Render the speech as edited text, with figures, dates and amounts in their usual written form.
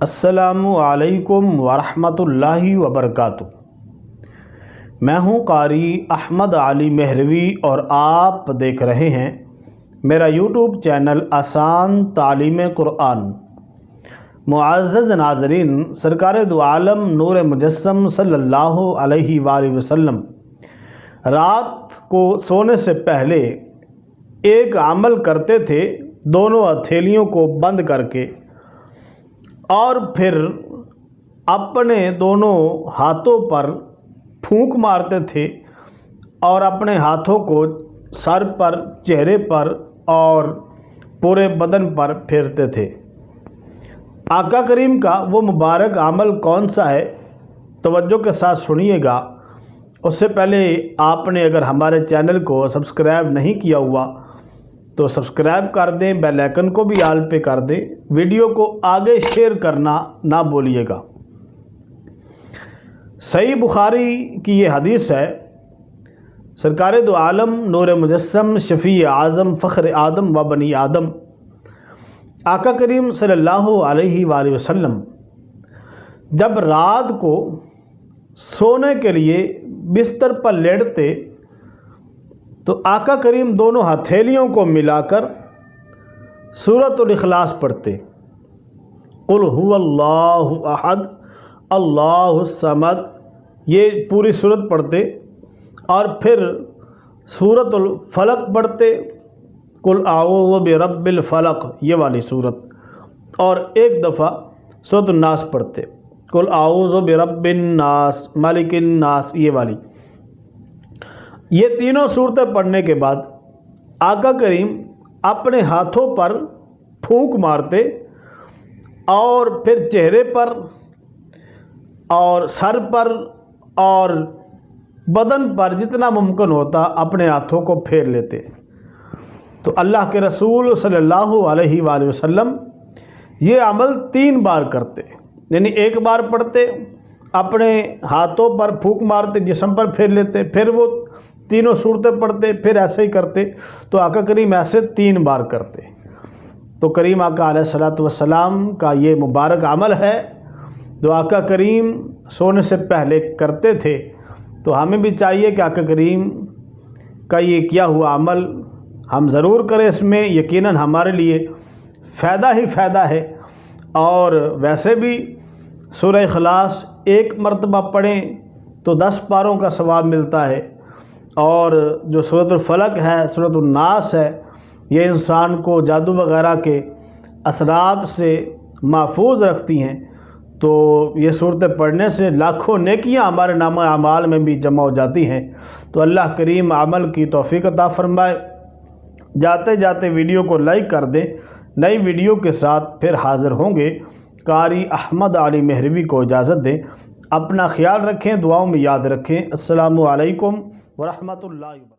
السلام علیکم ورحمۃ اللہ وبرکاتہ۔ میں ہوں قاری احمد علی مہروی اور آپ دیکھ رہے ہیں میرا یوٹیوب چینل آسان تعلیم قرآن۔ معزز ناظرین، سرکار دو عالم نور مجسم صلی اللہ علیہ وآلہ وسلم رات کو سونے سے پہلے ایک عمل کرتے تھے، دونوں ہتھیلیوں کو بند کر کے، اور پھر اپنے دونوں ہاتھوں پر پھونک مارتے تھے اور اپنے ہاتھوں کو سر پر، چہرے پر اور پورے بدن پر پھیرتے تھے۔ آقا کریم کا وہ مبارک عمل کون سا ہے؟ توجہ کے ساتھ سنیے گا۔ اس سے پہلے آپ نے اگر ہمارے چینل کو سبسکرائب نہیں کیا ہوا تو سبسکرائب کر دیں، بیل آئیکن کو بھی آل پہ کر دیں، ویڈیو کو آگے شیئر کرنا نہ بھولیے گا۔ صحیح بخاری کی یہ حدیث ہے، سرکار دو عالم نور مجسم شفیع اعظم فخر آدم و بنی آدم آقا کریم صلی اللہ علیہ وآلہ وسلم جب رات کو سونے کے لیے بستر پر لیٹتے تو آقا کریم دونوں ہتھیلیوں کو ملا کر سورۃ الاخلاص پڑھتے، قل هو اللہ احد اللہ الصمد، یہ پوری سورت پڑھتے، اور پھر سورۃ الفلق پڑھتے، قل اعوذ برب الفلق، یہ والی سورت، اور ایک دفعہ سورۃ الناس پڑھتے، قل اعوذ برب الناس ملک الناس، یہ والی۔ یہ تینوں صورتیں پڑھنے کے بعد آقا کریم اپنے ہاتھوں پر پھونک مارتے اور پھر چہرے پر اور سر پر اور بدن پر جتنا ممکن ہوتا اپنے ہاتھوں کو پھیر لیتے۔ تو اللہ کے رسول صلی اللہ علیہ وآلہ وسلم یہ عمل 3 بار کرتے، یعنی ایک بار پڑھتے، اپنے ہاتھوں پر پھونک مارتے، جسم پر پھیر لیتے، پھر وہ تینوں صورتیں پڑھتے، پھر ایسے ہی کرتے۔ تو آقا کریم ایسے 3 بار کرتے۔ تو کریم آقا علیہ الصلوۃ والسلام کا یہ مبارک عمل ہے جو آقا کریم سونے سے پہلے کرتے تھے۔ تو ہمیں بھی چاہیے کہ آقا کریم کا یہ کیا ہوا عمل ہم ضرور کریں، اس میں یقیناً ہمارے لیے فائدہ ہی فائدہ ہے۔ اور ویسے بھی سورہ اخلاص ایک مرتبہ پڑھیں تو 10 پاروں کا ثواب ملتا ہے، اور جو سورۃ الفلق ہے، سورۃ الناس ہے، یہ انسان کو جادو وغیرہ کے اثرات سے محفوظ رکھتی ہیں۔ تو یہ صورتیں پڑھنے سے لاکھوں نیکیاں ہمارے نامہ اعمال میں بھی جمع ہو جاتی ہیں۔ تو اللہ کریم عمل کی توفیق عطا فرمائے۔ جاتے جاتے ویڈیو کو لائک کر دیں۔ نئی ویڈیو کے ساتھ پھر حاضر ہوں گے۔ قاری احمد علی مہروی کو اجازت دیں۔ اپنا خیال رکھیں، دعاؤں میں یاد رکھیں۔ السلام علیکم ورحمۃ اللہ وبرکاتہ۔